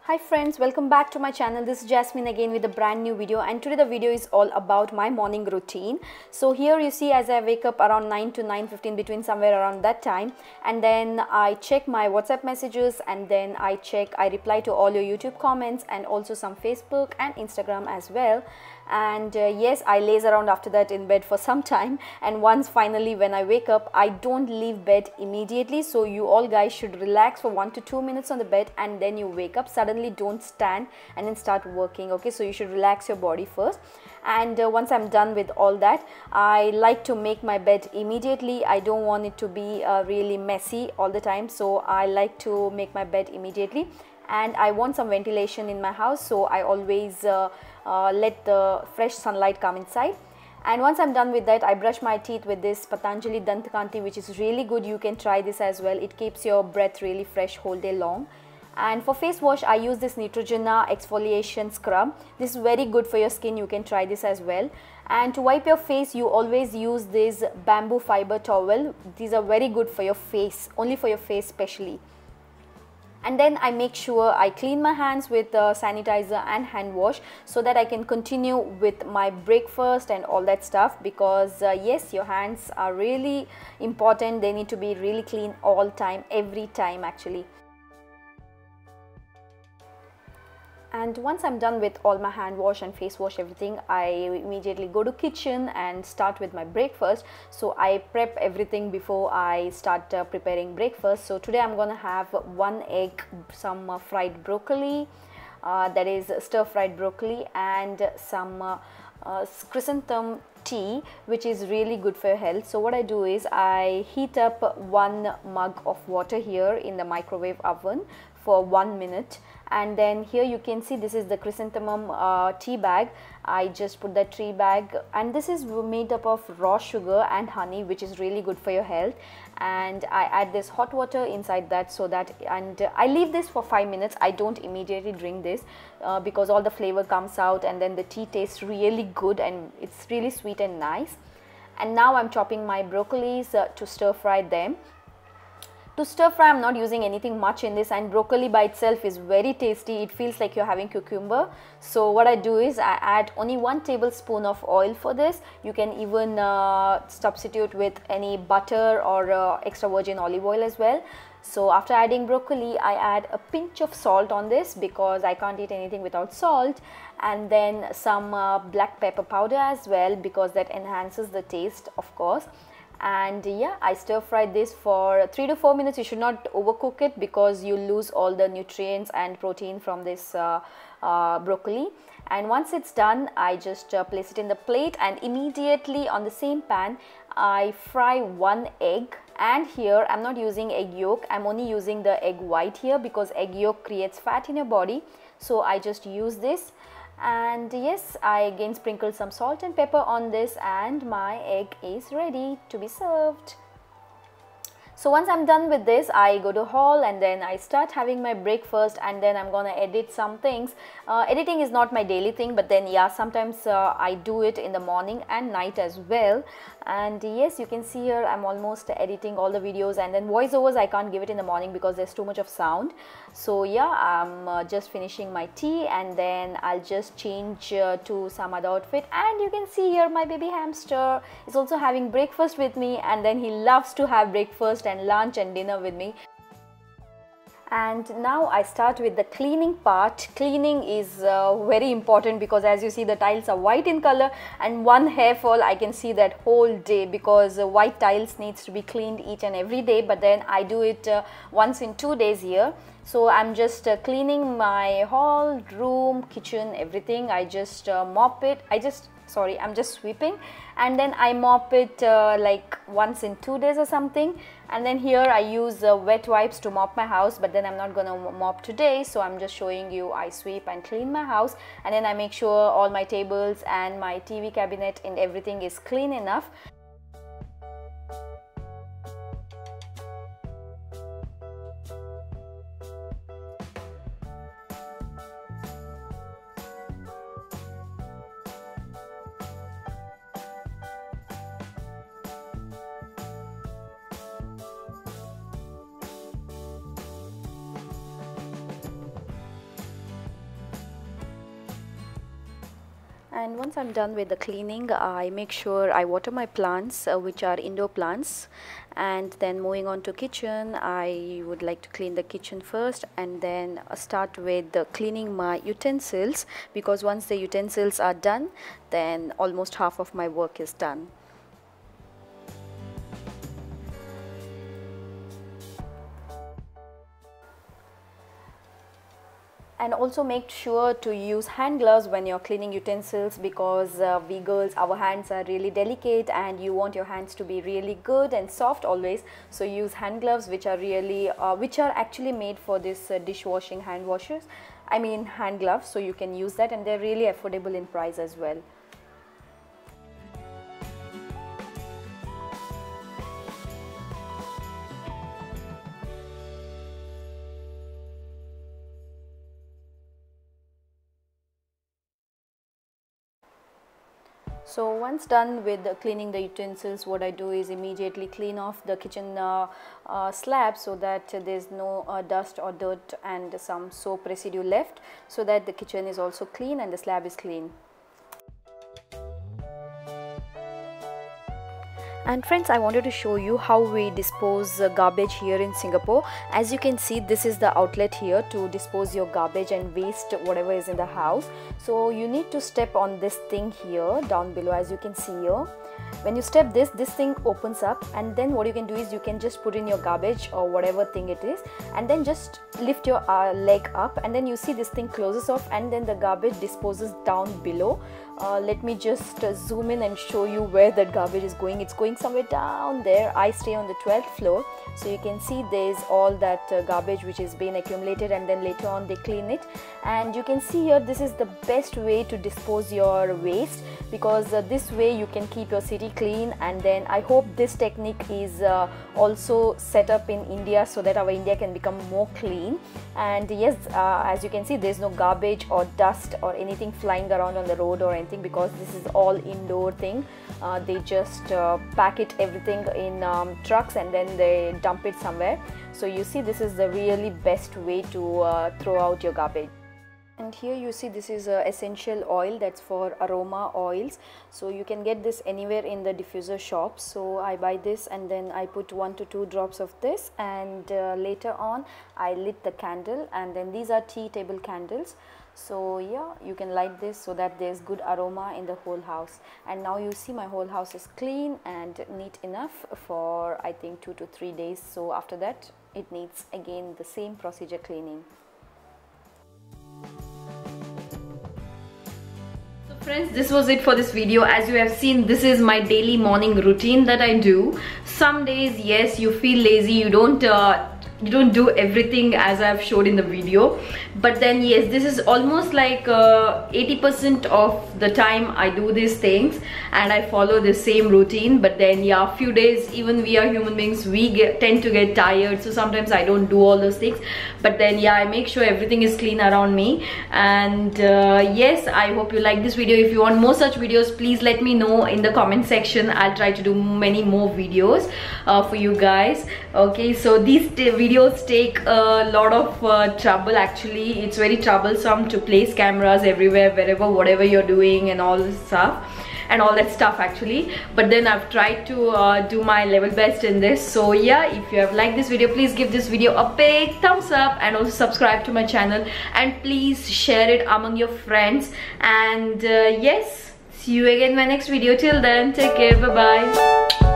Hi friends, welcome back to my channel. This is Jasmine again with a brand new video, and today the video is all about my morning routine. So here you see as I wake up around 9 to 9:15, between somewhere around that time, and then I check my WhatsApp messages, and then I reply to all your YouTube comments and also some Facebook and Instagram as well. And yes, I laze around after that in bed for some time, and once finally when I wake up, I don't leave bed immediately. So you all guys should relax for 1 to 2 minutes on the bed and then you wake up. Suddenly don't stand and then start working, okay? So you should relax your body first. And once I'm done with all that, I like to make my bed immediately. I don't want it to be really messy all the time, so I like to make my bed immediately. And I want some ventilation in my house, so I always let the fresh sunlight come inside. And once I'm done with that, I brush my teeth with this Patanjali Dantakanti, which is really good. You can try this as well. It keeps your breath really fresh whole day long. And for face wash, I use this Neutrogena exfoliation scrub. This is very good for your skin. You can try this as well. And to wipe your face, you always use this bamboo fiber towel. These are very good for your face, only for your face specially. And then I make sure I clean my hands with sanitizer and hand wash so that I can continue with my breakfast and all that stuff, because yes, your hands are really important. They need to be really clean all time, every time actually. And once I'm done with all my hand wash and face wash everything, I immediately go to kitchen and start with my breakfast. So I prep everything before I start preparing breakfast. So today I'm gonna have 1 egg, some fried broccoli, that is stir fried broccoli, and some chrysanthemum tea, which is really good for your health. So what I do is I heat up 1 mug of water here in the microwave oven for 1 minute, and then here you can see this is the chrysanthemum tea bag. I just put that tea bag, and this is made up of raw sugar and honey, which is really good for your health. And I add this hot water inside that, so that, and I leave this for 5 minutes. I don't immediately drink this because all the flavor comes out, and then the tea tastes really good and it's really sweet and nice. And now I'm chopping my broccolis to stir fry them. To stir fry, I'm not using anything much in this, and broccoli by itself is very tasty. It feels like you're having cucumber. So what I do is I add only 1 tablespoon of oil for this. You can even substitute with any butter or extra virgin olive oil as well. So after adding broccoli, I add a pinch of salt on this because I can't eat anything without salt, and then some black pepper powder as well, because that enhances the taste, of course. And yeah, I stir fry this for 3 to 4 minutes. You should not overcook it because you lose all the nutrients and protein from this broccoli. And once it's done, I just place it in the plate, and immediately on the same pan I fry 1 egg. And here I'm not using egg yolk, I'm only using the egg white here because egg yolk creates fat in your body. So I just use this. And yes, I again sprinkle some salt and pepper on this, and my egg is ready to be served. So once I'm done with this, I go to hall and then I start having my breakfast, and then I'm gonna edit some things. Editing is not my daily thing, but then yeah, sometimes I do it in the morning and night as well. And yes, you can see here I'm almost editing all the videos, and then voiceovers I can't give it in the morning because there's too much of sound. So yeah, I'm just finishing my tea, and then I'll just change to some other outfit. And you can see here my baby hamster is also having breakfast with me, and then he loves to have breakfast and lunch and dinner with me. And now I start with the cleaning part. Cleaning is very important because as you see, the tiles are white in color, and one hair fall I can see that whole day, because white tiles needs to be cleaned each and every day, but then I do it once in 2 days here. So I'm just cleaning my hall, room, kitchen, everything. I just mop it. I'm just sweeping, and then I mop it like once in 2 days or something. And then here I use wet wipes to mop my house, but then I'm not gonna mop today, so I'm just showing you I sweep and clean my house, and then I make sure all my tables and my TV cabinet and everything is clean enough. And once I'm done with the cleaning, I make sure I water my plants, which are indoor plants. And then moving on to kitchen, I would like to clean the kitchen first, and then start with cleaning my utensils, because once the utensils are done, then almost half of my work is done. And also make sure to use hand gloves when you're cleaning utensils, because we girls, our hands are really delicate and you want your hands to be really good and soft always. So use hand gloves, which are really which are actually made for this dishwashing hand washers, I mean hand gloves. So you can use that, and they're really affordable in price as well. So once done with cleaning the utensils, what I do is immediately clean off the kitchen slab, so that there's no dust or dirt and some soap residue left, so that the kitchen is also clean and the slab is clean. And friends, I wanted to show you how we dispose garbage here in Singapore. As you can see, this is the outlet here to dispose your garbage and waste, whatever is in the house. So you need to step on this thing here down below, as you can see here. When you step this thing opens up, and then what you can do is you can just put in your garbage or whatever thing it is, and then just lift your leg up, and then you see this thing closes off, and then the garbage disposes down below. Let me just zoom in and show you where that garbage is going. It's going somewhere down there. I stay on the 12th floor, so you can see there's all that garbage which is being accumulated, and then later on they clean it. And you can see here, this is the best way to dispose your waste, because this way you can keep your city clean. And then I hope this technique is also set up in India, so that our India can become more clean. And yes, as you can see, there's no garbage or dust or anything flying around on the road or anything, because this is all indoor thing. They just pack it everything in trucks, and then they dump it somewhere. So you see, this is the really best way to throw out your garbage. And here you see, this is essential oil, that's for aroma oils. So you can get this anywhere in the diffuser shop. So I buy this, and then I put 1 to 2 drops of this, and later on I lit the candle. And then these are tea table candles. So yeah, you can light this so that there's good aroma in the whole house. And now you see my whole house is clean and neat enough for I think 2 to 3 days. So after that it needs again the same procedure cleaning. So friends, this was it for this video. As you have seen, this is my daily morning routine that I do. Some days, yes, you feel lazy, you don't do everything as I've showed in the video, but then yes, this is almost like 80% of the time I do these things and I follow the same routine. But then yeah, a few days, even we are human beings, we tend to get tired, so sometimes I don't do all those things. But then yeah, I make sure everything is clean around me. And yes, I hope you like this video. If you want more such videos, please let me know in the comment section. I'll try to do many more videos for you guys. Okay, so these videos take a lot of trouble. Actually, it's very troublesome to place cameras everywhere, wherever, whatever you're doing, and all this stuff and all that stuff actually. But then I've tried to do my level best in this. So yeah, if you have liked this video, please give this video a big thumbs up, and also subscribe to my channel, and please share it among your friends. And yes, see you again in my next video. Till then, take care, bye bye.